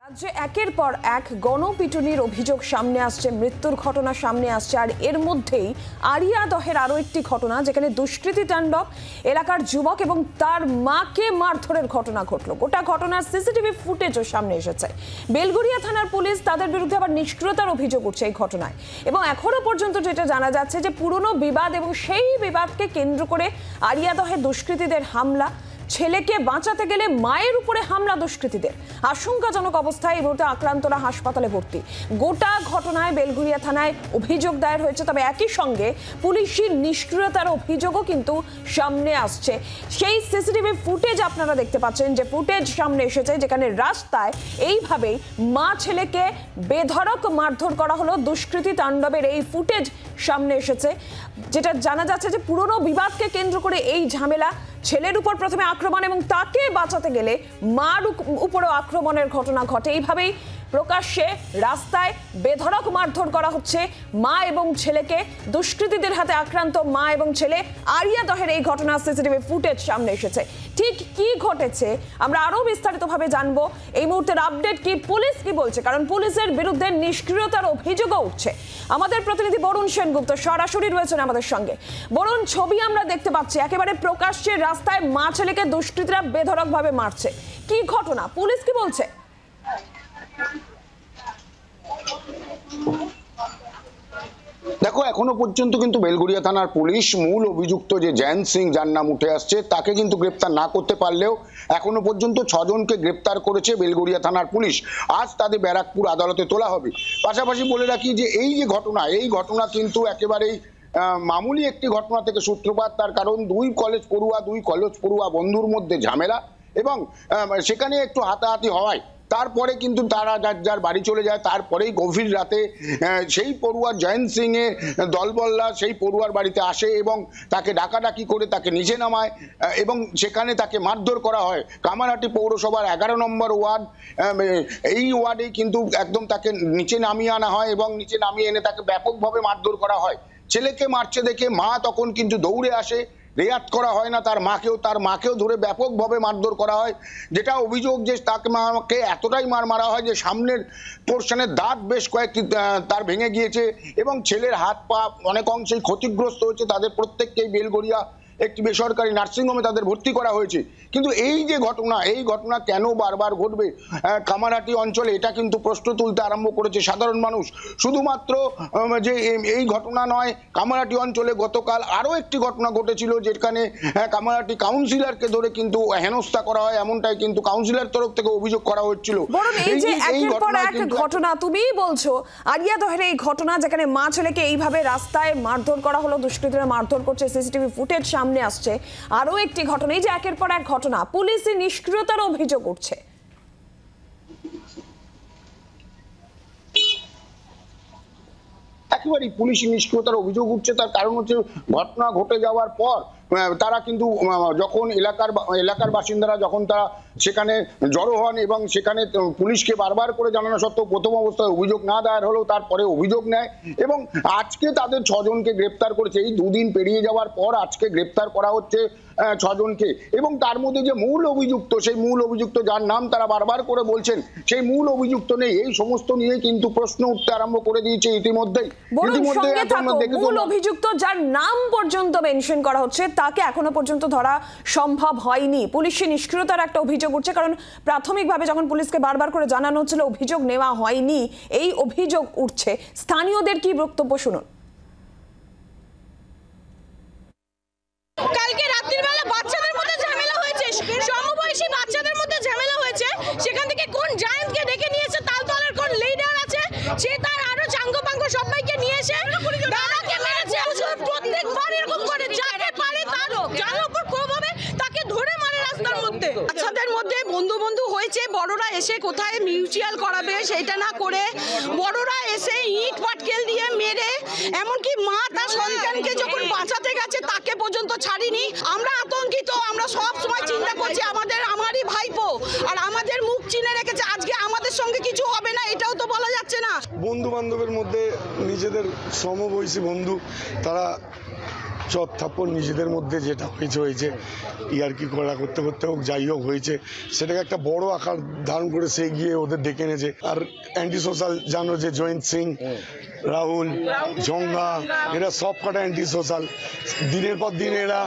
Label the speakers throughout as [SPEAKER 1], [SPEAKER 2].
[SPEAKER 1] রাজ্যে একের পর এক গণপিটুনির অভিযোগ সামনে আসছে, মৃত্যুর ঘটনা সামনে আসছে। আর এর মধ্যেই আরিয়াদহের আরও একটি ঘটনা, যেখানে দুষ্কৃতী তাণ্ডব, এলাকার যুবক এবং তার মাকে মারধরের ঘটনা ঘটল। গোটা ঘটনার সিসিটিভি ফুটেজও সামনে এসেছে। বেলঘরিয়া থানার পুলিশ তাদের বিরুদ্ধে আবার নিষ্ক্রিয়তার অভিযোগ উঠছে এই ঘটনায়। এবং এখনো পর্যন্ত যেটা জানা যাচ্ছে যে পুরনো বিবাদ এবং সেই বিবাদকে কেন্দ্র করে আরিয়াদহে দুষ্কৃতীদের হামলা, ছেলেকে বাঁচাতে গেলে মায়ের উপরে হামলা দুষ্কৃতীদের। আশঙ্কাজনক অবস্থায় এই মুহূর্তে আক্রান্তরা হাসপাতালে ভর্তি। গোটা ঘটনায় বেলঘরিয়া থানায় অভিযোগ দায়ের হয়েছে, তবে একই সঙ্গে পুলিশের নিষ্ক্রিয়তার অভিযোগও কিন্তু সামনে আসছে। সেই সিসিটিভি ফুটেজ আপনারা দেখতে পাচ্ছেন, যে ফুটেজ সামনে এসেছে, যেখানে রাস্তায় এইভাবেই মা ছেলেকে বেধড়ক মারধর করা হলো। দুষ্কৃতী তাণ্ডবের এই ফুটেজ সামনে এসেছে, যেটা জানা যাচ্ছে যে পুরনো বিবাদকে কেন্দ্র করে এই ঝামেলা। ছেলের উপর প্রথমে আক্রমণ এবং তাকে বাঁচাতে গেলে মার উপরও আক্রমণের ঘটনা ঘটে। এইভাবেই প্রকাশ্যে রাস্তায় বেধড়ক মারধর করা হচ্ছে মা এবং ছেলেকে। দুষ্কৃতীদের হাতে আক্রান্ত মা এবং ছেলে। আরিয়াদহের এই ঘটনার সিসিটিভি ফুটেজ সামনে এসেছে। ঠিক কি ঘটেছে আমরা আরো বিস্তারিতভাবে জানবো। এই মুহূর্তের আপডেট কি, পুলিশ কি বলছে, কারণ পুলিশের বিরুদ্ধে নিষ্ক্রিয়তার অভিযোগও উঠছে। আমাদের প্রতিনিধি বরুণ সেনগুপ্ত সরাসরি রয়েছেন আমাদের সঙ্গে। বরুণ, ছবি আমরা দেখতে পাচ্ছি, একেবারে প্রকাশ্যে রাস্তায় মা ছেলেকে দুষ্কৃতীরা বেধড়ক ভাবে মারছে। কি ঘটনা, পুলিশ কি বলছে?
[SPEAKER 2] দেখো, এখনো পর্যন্ত কিন্তু বেলঘরিয়া থানার পুলিশ মূল অভিযুক্ত যে জয়ন্ত সিং, যার নাম উঠে আসছে, তাকে কিন্তু গ্রেপ্তার না করতে পারলেও এখনো পর্যন্ত 6 জনকে গ্রেপ্তার করেছে বেলঘরিয়া থানার পুলিশ। আজ তাদের ব্যারাকপুর আদালতে তোলা হবে। পাশাপাশি বলে রাখি যে এই যে ঘটনা, এই ঘটনা কিন্তু একেবারেই মামুলি একটি ঘটনা থেকে সূত্রপাত। তার কারণ দুই কলেজ পড়ুয়া বন্ধুর মধ্যে ঝামেলা এবং সেখানে একটু হাতাহাতি হওয়ায় তারপরে কিন্তু তারা যার বাড়ি চলে যায়। তারপরেই গভীর রাতে সেই পড়ুয়া জয়ন্ত সিং এর দলবল্লা সেই পড়ুয়ার বাড়িতে আসে এবং তাকে ডাকাডাকি করে তাকে নিচে নামায় এবং সেখানে তাকে মারধর করা হয়। কামারহাটি পৌরসভার 11 নম্বর ওয়ার্ড, এই ওয়ার্ডেই কিন্তু একদম তাকে নিচে নামিয়ে আনা হয় এবং নিচে নামিয়ে এনে তাকে ব্যাপকভাবে মারধর করা হয়। ছেলেকে মারছে দেখে মা তখন কিন্তু দৌড়ে আসে। রেয়াত করা হয় না, তার মাকেও ধরে ব্যাপকভাবে মারধর করা হয়। যেটা অভিযোগ যে তাকে মাকে এতটাই মারা হয় যে সামনের পোর্শনের দাঁত বেশ কয়েকটি তার ভেঙে গিয়েছে এবং ছেলের হাত পা অনেক অংশেই ক্ষতিগ্রস্ত হয়েছে। তাদের প্রত্যেককেই বেলঘরিয়া একটি বেসরকারি নার্সিংহোমে তাদের ভর্তি করা হয়েছে। কিন্তু এই যে ঘটনা, এই ঘটনা কেন বারবার ঘটবে কামারহাটি অঞ্চলে, এটা কিন্তু প্রশ্ন তুলতে আরম্ভ করেছে সাধারণ মানুষ। শুধুমাত্র যে এই ঘটনা নয়, কামারহাটি অঞ্চলে গতকাল আরো একটি ঘটনা ঘটেছিল, যেখানে কামারহাটি কাউন্সিলরকে ধরে কিন্তু হেনস্থা করা হয়, এমনটাই কিন্তু কাউন্সিলর তরফ থেকে অভিযোগ করা হচ্ছিল।
[SPEAKER 1] ঘটনা তুমি বলছো আরিয়াদহের এই ঘটনা, যেখানে মা ছেলেকে এইভাবে রাস্তায় মারধর করা হলো, দুষ্কৃতীরা মারধর করছে, সিসিটিভি ফুটেজ সামনে আসছে। আরো একটি ঘটনা, এই যে একের পর এক ঘটনা, পুলিশের নিষ্ক্রিয়তার অভিযোগ উঠছে।
[SPEAKER 2] একেবারেই পুলিশি নিষ্ক্রিয়তার অভিযোগ উঠছে। তার কারণ হচ্ছে ঘটনা ঘটে যাওয়ার পর তারা কিন্তু যখন এলাকার বাসিন্দারা যখন তারা সেখানে জড়ো হন এবং সেখানে পুলিশকে বারবার করে জানানো সত্ত্বেও প্রথম অবস্থায় অভিযোগ না দায়ের হলেও তারপরে অভিযোগ নেয় এবং আজকে তাদের 6 জনকে গ্রেপ্তার করেছে। এই 2 দিন পেরিয়ে যাওয়ার পর আজকে গ্রেপ্তার করা হচ্ছে 6 জনকে। এবং তার মধ্যে যে মূল অভিযুক্ত, সেই মূল অভিযুক্ত যার নাম তারা বারবার করে বলছেন, সেই মূল অভিযুক্ত নেই। এই সমস্ত নিয়ে কিন্তু প্রশ্ন উঠতে আরম্ভ করে দিয়েছে ইতিমধ্যেই।
[SPEAKER 1] মূল অভিযুক্ত যার নাম পর্যন্ত মেনশন করা হচ্ছে, তাকে এখনো পর্যন্ত ধরা সম্ভব হয়নি। পুলিশের নিষ্ক্রিয়তার একটা অভিযোগ উঠছে, কারণ প্রাথমিকভাবে যখন পুলিশকে বারবার করে জানানো হচ্ছিল অভিযোগ নেওয়া হয়নি, এই অভিযোগ উঠছে। স্থানীয়দের কি বক্তব্য শুনুন।
[SPEAKER 3] কালকে রাত্রির বেলা বাচ্চাদের মধ্যে ঝামেলা হয়েছে, সমবয়সী বাচ্চাদের মধ্যে ঝামেলা হয়েছে। সেখান থেকে কোন জায়ান্টকে ডেকে নিয়েছে, তালতলার কোন লিডার আছে, সে তার আরো চাঙ্গপাঙ্গ সবাইকে নিয়ে এসে দাদাকে মেরেছে। প্রত্যেকবার এরকম করে যাকে পারে যার উপর ক্ষোভ হবে তাকে ধরে মারে রাস্তার মধ্যে। বাচ্চাদের মধ্যে বন্ধু হয়েছে, বড়রা এসে কোথায় মিউচুয়াল করাবে সেটা না করে বড়রা এসে ইট পাটকেল দিয়ে মেরে, এমনকি মা তার সন্তানকে যখন বাঁচাতে গেছে তাকে পর্যন্ত ছাড়িনি। আমরা আতঙ্কিত, আমরা সব সময় চিন্তা করছি আমারই ভাইপো, আর আমাদের মুখ চিনে রেখেছে। আজকে আমাদের সঙ্গে কিছু হবে না এটাও তো বলা যাচ্ছে না।
[SPEAKER 4] বন্ধু বান্ধবের মধ্যে নিজেদের সমবয়সী বন্ধু, তারা চট থাপ্পড় নিজেদের মধ্যে যেটা হয়েছে ইয়ার্কি করা করতে করতে হোক যাই হোক হয়েছে, সেটাকে একটা বড় আকার ধারণ করে সে গিয়ে ওদের ডেকে এনেছে। আর অ্যান্টি সোশ্যাল জানো যে জয়ন্ত সিং, রাহুল, জঙ্গা, এরা সব কটা অ্যান্টি সোশ্যাল। দিনের পর দিন এরা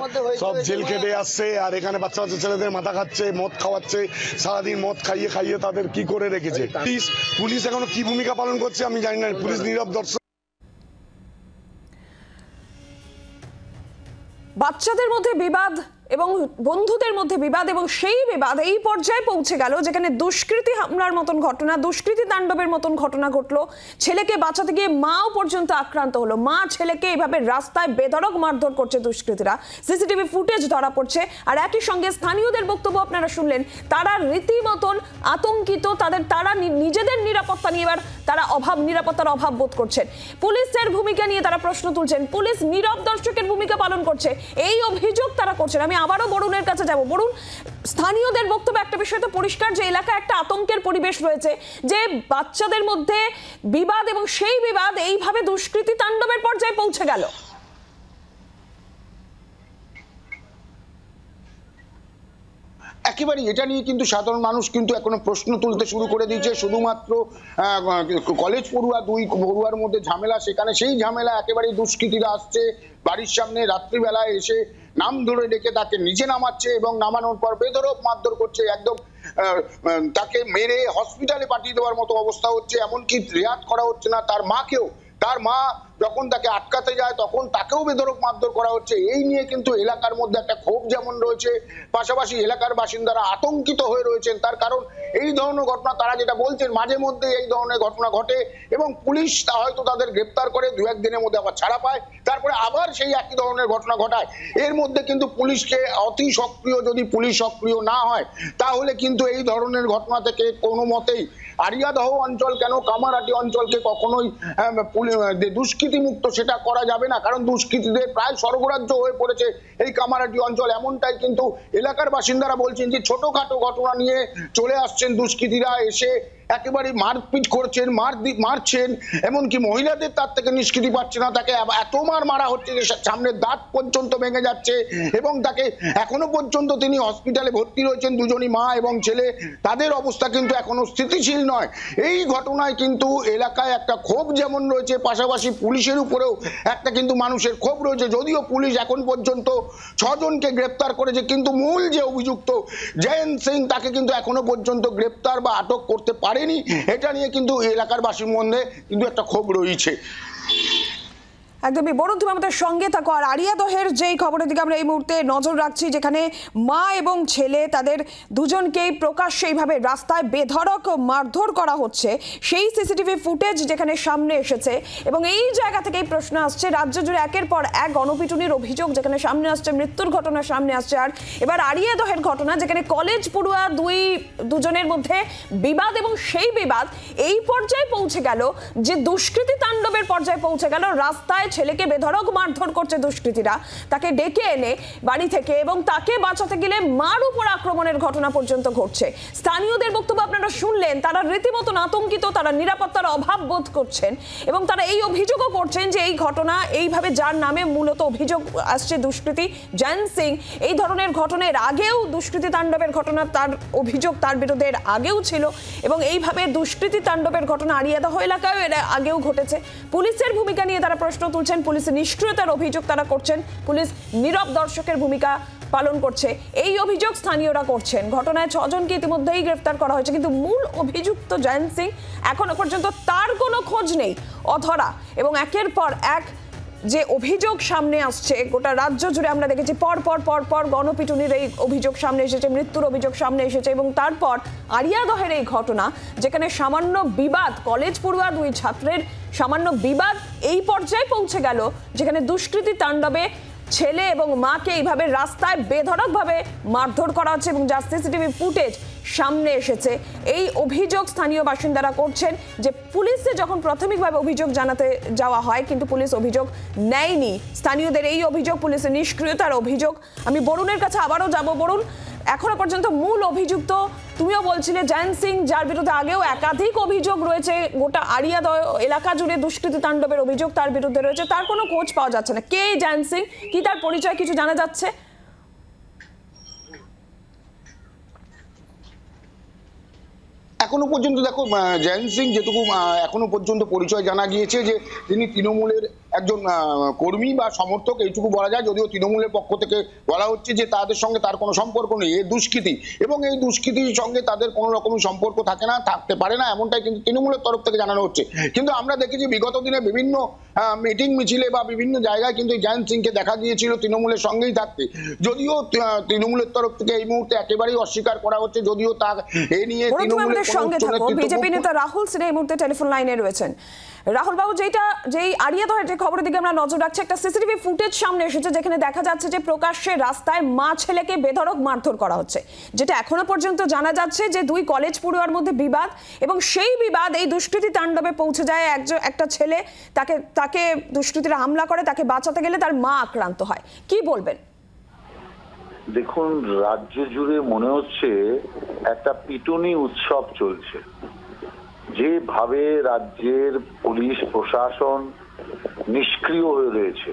[SPEAKER 4] সব জেল খেটে আসছে, আর এখানে বাচ্চা বাচ্চা ছেলেদের মাথা খাচ্ছে, মদ খাওয়াচ্ছে, সারাদিন মদ খাইয়ে খাইয়ে তাদের কি করে রেখেছে। পুলিশ এখনো কি ভূমিকা পালন করছে আমি জানি না, পুলিশ নীরব দর্শক।
[SPEAKER 1] বাচ্চাদের মধ্যে বিবাদ এবং বন্ধুদের মধ্যে বিবাদ, এবং সেই বিবাদ এই পর্যায়ে পৌঁছে গেল যেখানে দুষ্কৃতী হামলার মতন ঘটনা, দুষ্কৃতী তাণ্ডবের মতন ঘটনা ঘটলো। ছেলেকে বাঁচাতে গিয়ে মাও পর্যন্ত আক্রান্ত হলো। মা ছেলেকে এইভাবে রাস্তায় বেধড়ক মারধর করছে দুষ্কৃতীরা, সিসিটিভি ফুটেজ ধরা পড়ছে। আর একই সঙ্গে স্থানীয়দের বক্তব্য আপনারা শুনলেন, তারা রীতিমতন আতঙ্কিত, তারা নিজেদের নিরাপত্তা নিয়ে এবার তারা নিরাপত্তার অভাব বোধ করছেন। পুলিশের ভূমিকা নিয়ে তারা প্রশ্ন তুলছেন, পুলিশ নীরব দর্শকের ভূমিকা পালন করছে, এই অভিযোগ তারা করছেন। আমি আবারও বরুণের কাছে যাব। বরুণ, স্থানীয়দের বক্তব্য একটা বিষয় তো পরিষ্কার যে এলাকায় একটা আতঙ্কের পরিবেশ রয়েছে, যে বাচ্চাদের মধ্যে বিবাদ এবং সেই বিবাদ এইভাবে দুষ্কৃতী তাণ্ডবের পর্যায়ে পৌঁছে গেল।
[SPEAKER 2] একেবারে এটা নিয়ে কিন্তু সাধারণ মানুষ কিন্তু এখনো প্রশ্ন তুলতে শুরু করে দিয়েছে। শুধুমাত্র কলেজ পড়ুয়ার মধ্যে ঝামেলা, সেখানে সেই ঝামেলা একেবারে দুষ্কৃতীরা আসছে বাড়ির সামনে রাত্রিবেলায় এসে নাম ধরে ডেকে তাকে নিচে নামাচ্ছে এবং নামানোর পর বেধড়ক মারধর করছে, একদম তাকে মেরে হসপিটালে পাঠিয়ে দেওয়ার মতো অবস্থা হচ্ছে। এমনকি রেয়াত করা হচ্ছে না তার মাকেও, তার মা যখন তাকে আটকাতে যায় তখন তাকেও বেধড়ক মারধর করা হচ্ছে। এই নিয়ে কিন্তু এলাকার মধ্যে একটা ক্ষোভ যেমন রয়েছে, পাশাপাশি এলাকার বাসিন্দারা আতঙ্কিত হয়ে রয়েছেন। তার কারণ এই ধরনের ঘটনা তারা যেটা বলছেন, মাঝে মধ্যে এই ধরনের ঘটনা ঘটে এবং পুলিশ হয়তো তাদের গ্রেপ্তার করে 2-1 দিনের মধ্যে আবার ছাড়া পায়, তারপরে আবার সেই একই ধরনের ঘটনা ঘটায়। এর মধ্যে কিন্তু পুলিশকে অতি সক্রিয়, যদি পুলিশ সক্রিয় না হয় তাহলে কিন্তু এই ধরনের ঘটনা থেকে কোনো মতেই আরিয়াদহ অঞ্চল কেন কামারহাটি অঞ্চলকে কখনোই দুষ্কৃতি মুক্ত সেটা করা যাবে না। কারণ দুষ্কৃতীদের প্রায় সর্বরাজ্য হয়ে পড়েছে এই কামারহাটি অঞ্চল। এমনটাই কিন্তু এলাকার বাসিন্দারা বলছেন যে ছোটখাটো ঘটনা নিয়ে চলে আসছেন দুষ্কৃতীরা, এসে একেবারে মারপিট করছেন, মারছেন, এমনকি মহিলাদের তার থেকে নিষ্কৃতি পাচ্ছে না, তাকে এত মারা হচ্ছে যে সামনের দাঁত পর্যন্ত ভেঙে যাচ্ছে এবং তাকে এখনো পর্যন্ত তিনি হসপিটালে ভর্তি রয়েছেন, দুজনই মা এবং ছেলে, তাদের অবস্থা কিন্তু এখনো স্থিতিশীল নয়। এই ঘটনায় কিন্তু এলাকায় একটা ক্ষোভ যেমন রয়েছে, পাশাপাশি পুলিশের উপরেও একটা কিন্তু মানুষের ক্ষোভ রয়েছে। যদিও পুলিশ এখন পর্যন্ত 6 জনকে গ্রেপ্তার করেছে, কিন্তু মূল যে অভিযুক্ত জয়ন্ত সিং তাকে কিন্তু এখনো পর্যন্ত গ্রেপ্তার বা আটক করতে পারেনি। এটা নিয়ে কিন্তু এলাকার বাসীর মধ্যে কিন্তু একটা ক্ষোভ রয়েছে।
[SPEAKER 1] একদমই বরুণ, তুমি আমাদের সঙ্গে থাকো। আর আরিয়াদহের যেই খবরের দিকে আমরা এই মুহূর্তে নজর রাখছি, যেখানে মা এবং ছেলে তাদের দুজনকেই প্রকাশ্যে এইভাবে রাস্তায় বেধড়ক মারধর করা হচ্ছে, সেই সিসিটিভি ফুটেজ যেখানে সামনে এসেছে। এবং এই জায়গা থেকেই প্রশ্ন আসছে, রাজ্য জুড়ে একের পর এক গণপিটুনির অভিযোগ যেখানে সামনে আসছে, মৃত্যুর ঘটনা সামনে আসছে। আর এবার আরিয়াদহের ঘটনা, যেখানে কলেজ পড়ুয়া দুজনের মধ্যে বিবাদ, এবং সেই বিবাদ এই পর্যায়ে পৌঁছে গেল যে দুষ্কৃতী তাণ্ডবের পর্যায়ে পৌঁছে গেল। রাস্তায় ছেলেকে বেধড়ক মারধর করছে দুষ্কৃতীরা, তাকে ডেকে এনে বাড়ি থেকে, এবং তাকে বাঁচাতে গেলে মার উপর আক্রমণের ঘটনা পর্যন্ত ঘটছে। স্থানীয়দের বক্তব্য আপনারা শুনলেন, তারা রীতিমতো আতঙ্কিত, তারা নিরাপত্তার অভাব বোধ করছেন এবং তারা এই অভিযোগও করছেন যে এই ঘটনা এইভাবে, যার নামে মূলত অভিযোগ আসছে দুষ্কৃতী জয়ন্ত সিং, এই ধরনের ঘটনার আগেও দুষ্কৃতী তাণ্ডবের ঘটনা, তার অভিযোগ তার বিরুদ্ধে এর আগেও ছিল, এবং এইভাবে দুষ্কৃতী তাণ্ডবের ঘটনা আরিয়াদহ এলাকায় এর আগেও ঘটেছে। পুলিশের ভূমিকা নিয়ে তারা প্রশ্ন তুলছেন, পুলিশের নিষ্ক্রিয়তার অভিযোগ তারা করছেন, পুলিশ নীরব দর্শকের ভূমিকা পালন করছে, এই অভিযোগ স্থানীয়রা করছেন। ঘটনায় 6 জনকে ইতিমধ্যেই গ্রেফতার করা হয়েছে, কিন্তু মূল অভিযুক্ত জয়ন্ত সিং এখনো পর্যন্ত তার কোনো খোঁজ নেই, অধরা। এবং একের পর এক যে অভিযোগ সামনে আসছে, গোটা রাজ্য জুড়ে আমরা দেখেছি পর গণপিটুনির এই অভিযোগ সামনে এসেছে, মৃত্যুর অভিযোগ সামনে এসেছে, এবং তারপর আরিয়াদহের এই ঘটনা, যেখানে সামান্য বিবাদ, কলেজ পড়ুয়া 2 ছাত্রের সামান্য বিবাদ এই পর্যায়ে পৌঁছে গেল, যেখানে দুষ্কৃতী তাণ্ডবে ছেলে এবং মাকে এইভাবে রাস্তায় বেধড়কভাবে মারধর করা হচ্ছে, এবং যার সিসিটিভি ফুটেজ সামনে এসেছে। এই অভিযোগ স্থানীয় বাসিন্দারা করছেন যে পুলিশে যখন প্রাথমিকভাবে অভিযোগ জানাতে যাওয়া হয়, কিন্তু পুলিশ অভিযোগ নেয়নি। স্থানীয়দের এই অভিযোগ, পুলিশের নিষ্ক্রিয়তার অভিযোগ। আমি বরুণের কাছে আবারও যাব। বরুণ, এখনো পর্যন্ত মূল অভিযুক্ত তুমিও বলছিলে জয়ন্ত সিং, যার বিরুদ্ধে আগেও একাধিক অভিযোগ রয়েছে, গোটা আড়িয়াদহ এলাকা জুড়ে দুষ্কৃতী তাণ্ডবের অভিযোগ তার বিরুদ্ধে রয়েছে, তার কোনো খোঁজ পাওয়া যাচ্ছে না। কে জয়ন্ত সিং, কি তার পরিচয় কিছু জানা যাচ্ছে?
[SPEAKER 2] এখনো পর্যন্ত দেখো জয়ন্ত সিং যেটুকু এখনো পর্যন্ত পরিচয় জানা গিয়েছে যে তিনি তৃণমূলের একজন কর্মী বা সমর্থক, এইটুকু বলা যায়। যদিও তৃণমূলের পক্ষ থেকে বলা হচ্ছে যে তাদের সঙ্গে তার কোনো সম্পর্ক নেই, এই দুষ্কৃতী এবং এই দুষ্কৃতির সঙ্গে তাদের কোনো রকমের সম্পর্ক থাকে না, থাকতে পারে না, এমনটাই কিন্তু তৃণমূলের তরফ থেকে জানানো হচ্ছে। কিন্তু আমরা দেখেছি বিগত দিনে বিভিন্ন মিটিং মিছিলে বা বিভিন্ন জায়গায় কিন্তু জয়ন্ত সিংকে দেখা গিয়েছিল তৃণমূলের সঙ্গেই থাকতে। যদিও তৃণমূলের তরফ থেকে এই মুহূর্তে একেবারেই অস্বীকার করা হচ্ছে, যদিও তা এ নিয়ে তৃণমূলের
[SPEAKER 1] সঙ্গে থাকো। বিজেপি নেতা রাহুল সিনহা এই মুহূর্তে টেলিফোন লাইনে রয়েছেন। রাহুল বাবু, যেই আড়িয়াদহের যে খবরের দিকে আমরা নজর রাখছি, একটা সিসিটিভি ফুটেজ সামনে এসেছে যেখানে দেখা যাচ্ছে যে প্রকাশ্যে রাস্তায় মা ছেলেকে বেধড়ক মারধর করা হচ্ছে, যেটা এখনো পর্যন্ত জানা যাচ্ছে যে দুই কলেজ পড়ুয়ার মধ্যে বিবাদ, এবং সেই বিবাদ এই দুষ্কৃতী তাণ্ডবে পৌঁছে যায়। একটা ছেলে তাকে দুষ্কৃতীরা হামলা করে, তাকে বাঁচাতে গেলে তার মা আক্রান্ত হয়। কি বলবেন?
[SPEAKER 5] দেখুন, রাজ্য জুড়ে মনে হচ্ছে একটা পিটুনি উৎসব চলছে। যেভাবে রাজ্যের পুলিশ প্রশাসন নিষ্ক্রিয় হয়ে রয়েছে,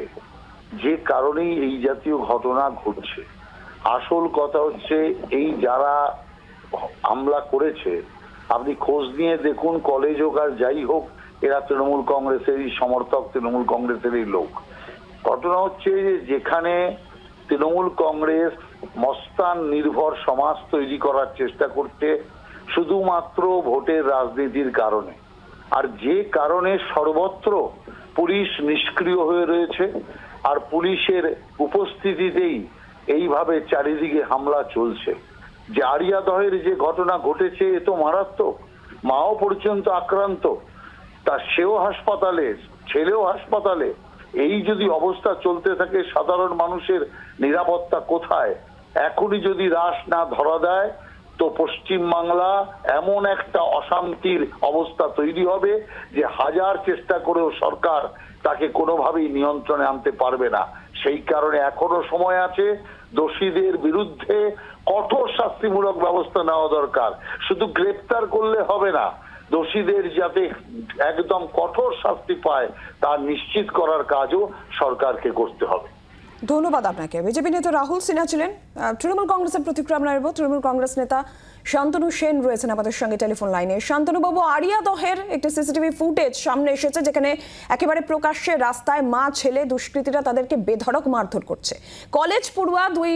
[SPEAKER 5] যে কারণেই এই জাতীয় ঘটনা ঘটছে। আসল কথা হচ্ছে এই যারা হামলা করেছে, আপনি খোঁজ নিয়ে দেখুন, কলেজ হোক আর যাই হোক, এরা তৃণমূল কংগ্রেসেরই সমর্থক, তৃণমূল কংগ্রেসেরই লোক। ঘটনা হচ্ছে যে যেখানে তৃণমূল কংগ্রেস মস্তান নির্ভর সমাজ তৈরি করার চেষ্টা করছে শুধুমাত্র ভোটের রাজনীতির কারণে, আর যে কারণে সর্বত্র পুলিশ নিষ্ক্রিয় হয়ে রয়েছে, আর পুলিশের উপস্থিতিতেই এইভাবে চারিদিকে হামলা চলছে। যে আড়িয়াদহের যে ঘটনা ঘটেছে, এ তো মারাত্মক। মাও পর্যন্ত আক্রান্ত, তা সেও হাসপাতালে, ছেলেও হাসপাতালে। এই যদি অবস্থা চলতে থাকে, সাধারণ মানুষের নিরাপত্তা কোথায়? এখনই যদি রাশ না ধরা দেয় তো পশ্চিমবাংলা এমন একটা অশান্তির অবস্থা তৈরি হবে যে হাজার চেষ্টা করেও সরকার তাকে কোনোভাবেই নিয়ন্ত্রণে আনতে পারবে না। সেই কারণে এখনো সময় আছে, দোষীদের বিরুদ্ধে কঠোর শাস্তিমূলক ব্যবস্থা নেওয়া দরকার। শুধু গ্রেপ্তার করলে হবে না, দোষীদের যাতে একদম কঠোর শাস্তি পায় তা নিশ্চিত করার কাজও সরকারকে করতে হবে।
[SPEAKER 1] ধন্যবাদ আপনাকে। বিজেপি নেতা রাহুল সিনহা ছিলেন। তৃণমূল কংগ্রেসের প্রতিক্রিয়া আমরা নেব। তৃণমূল কংগ্রেস নেতা শান্তনু সেন রয়েছেন আমাদের সঙ্গে টেলিফোন লাইনে। শান্তনু বাবু, আড়িয়াদহের একটি সিসিটিভি ফুটেজ সামনে এসেছে যেখানে একেবারে প্রকাশ্যে রাস্তায় মা ছেলে দুষ্কৃতীরা তাদেরকে বেধড়ক মারধর করছে। কলেজ পড়ুয়া দুই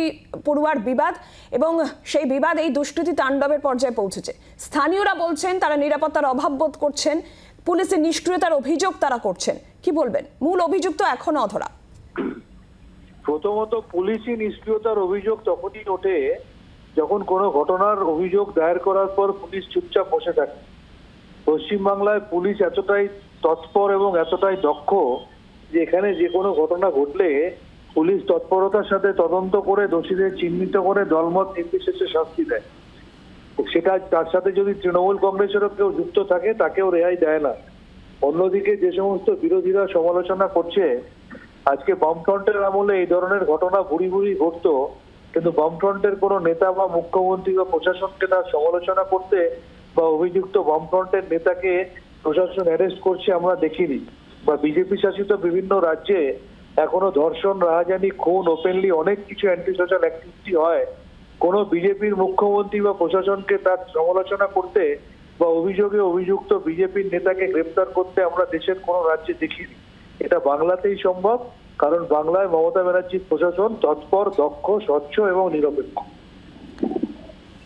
[SPEAKER 1] পড়ুয়ার বিবাদ, এবং সেই বিবাদ এই দুষ্কৃতী তাণ্ডবের পর্যায়ে পৌঁছেছে। স্থানীয়রা বলছেন তারা নিরাপত্তার অভাব বোধ করছেন, পুলিশের নিষ্ক্রিয়তার অভিযোগ তারা করছেন। কি বলবেন? মূল অভিযুক্ত এখনো অধরা।
[SPEAKER 6] প্রথমত, পুলিশি নিষ্ক্রিয়তার অভিযোগ তখনই ওঠে যখন কোনো ঘটনার অভিযোগ দায়ের করার পর পুলিশ চুপচাপ বসে থাকে। পশ্চিমবাংলায় পুলিশ এতটাই তৎপর এবং এতটাই দক্ষ যে এখানে যে কোনো ঘটনা ঘটলে পুলিশ তৎপরতার সাথে তদন্ত করে দোষীদের চিহ্নিত করে দলমত নির্বিশেষে শাস্তি দেয়। সেটা তার সাথে যদি তৃণমূল কংগ্রেসেরও কেউ যুক্ত থাকে তাকেও রেহাই দেয় না। অন্যদিকে যে সমস্ত বিরোধীরা সমালোচনা করছে, আজকে বামফ্রন্টের আমলে এই ধরনের ঘটনা ভুরি ভুরি ঘটতো, কিন্তু বামফ্রন্টের কোনো নেতা বা মুখ্যমন্ত্রী বা প্রশাসনকে তার সমালোচনা করতে বা অভিযুক্ত বামফ্রন্টের নেতাকে প্রশাসন অ্যারেস্ট করছে আমরা দেখিনি। বা বিজেপি শাসিত বিভিন্ন রাজ্যে এখনো ধর্ষণ, রাহাজানি, খুন, ওপেনলি অনেক কিছু অ্যান্টি সোশ্যাল অ্যাক্টিভিটি হয়। কোনো বিজেপির মুখ্যমন্ত্রী বা প্রশাসনকে তার সমালোচনা করতে বা অভিযোগে অভিযুক্ত বিজেপির নেতাকে গ্রেপ্তার করতে আমরা দেশের কোনো রাজ্যে দেখিনি। এটা বাংলাতেই সম্ভব, কারণ বাংলায় মমতা ব্যানার্জির প্রশাসন তৎপর, দক্ষ, স্বচ্ছ এবং নিরপেক্ষ।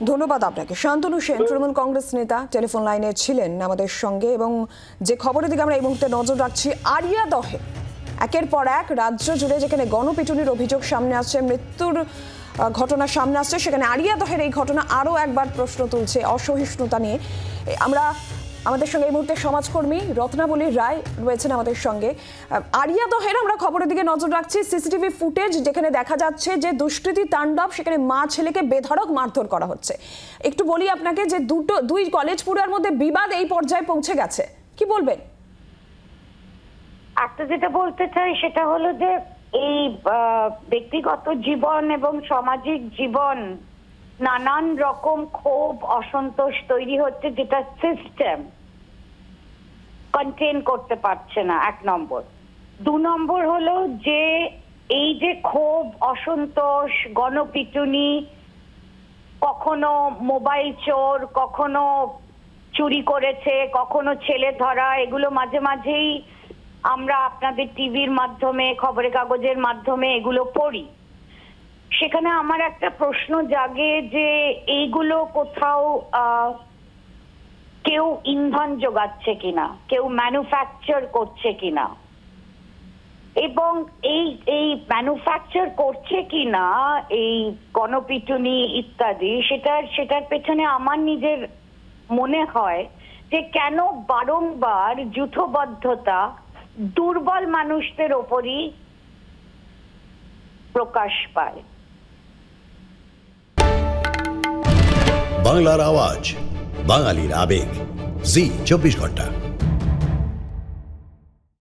[SPEAKER 1] ধন্যবাদ আপনাকে। শান্তনু সেন তৃণমূল কংগ্রেস নেতা টেলিফোন লাইনে ছিলেন আমাদের সঙ্গে। এবং যে খবরের দিকে আমরা এই মুহূর্তে নজর রাখছি, আড়িয়াদহে একের পর এক রাজ্য জুড়ে যেখানে গণপিটুনির অভিযোগ সামনে আসছে, মৃত্যুর ঘটনা সামনে আসছে, সেখানে আড়িয়াদহের এই ঘটনা আরও একবার প্রশ্ন তুলছে অসহিষ্ণুতা নিয়ে। আমাদের সঙ্গে এই মুহূর্তে সমাজকর্মী রত্নাবলী রায় রয়েছেন আমাদের সঙ্গে। আড়িয়াদহের আমরা খবরের দিকে নজর রাখছি, সিসিটিভি ফুটেজ যেখানে দেখা যাচ্ছে যে দুষ্কৃতী তাণ্ডব, সেখানে মা ছেলেকে বেধড়ক মারধর করা হচ্ছে। একটু বলি আপনাকে যে দুই কলেজ পড়ুয়ার মধ্যে বিবাদ এই পর্যায়ে পৌঁছে গেছে, কি বলবেন?
[SPEAKER 7] একটা যেটা বলতে চাই সেটা হলো যে এই ব্যক্তিগত জীবন এবং সামাজিক জীবন নানান রকম ক্ষোভ অসন্তোষ তৈরি হচ্ছে, যেটা সিস্টেম কন্টেন করতে পারছে না, 1 নম্বর। 2 নম্বর হলো যে এই যে ক্ষোভ অসন্তোষ গণপিটুনি, কখনো মোবাইল চোর, কখনো চুরি করেছে, কখনো ছেলে ধরা, এগুলো মাঝে মাঝেই আমরা আপনাদের টিভির মাধ্যমে খবরের কাগজের মাধ্যমে এগুলো পড়ি। সেখানে আমার একটা প্রশ্ন জাগে যে এইগুলো কোথাও কেউ ইন্ধন যোগাচ্ছে কিনা, কেউ ম্যানুফ্যাকচার করছে কিনা, এবং এই ম্যানুফ্যাকচার করছে কিনা এই গণপিটুনি ইত্যাদি, সেটার পেছনে আমার নিজের মনে হয় যে কেন বারংবার যূথবদ্ধতা দুর্বল মানুষদের ওপরই প্রকাশ পায়।
[SPEAKER 8] বাংলার আওয়াজ, বাঙালির আবেগ, জি 24 ঘন্টা।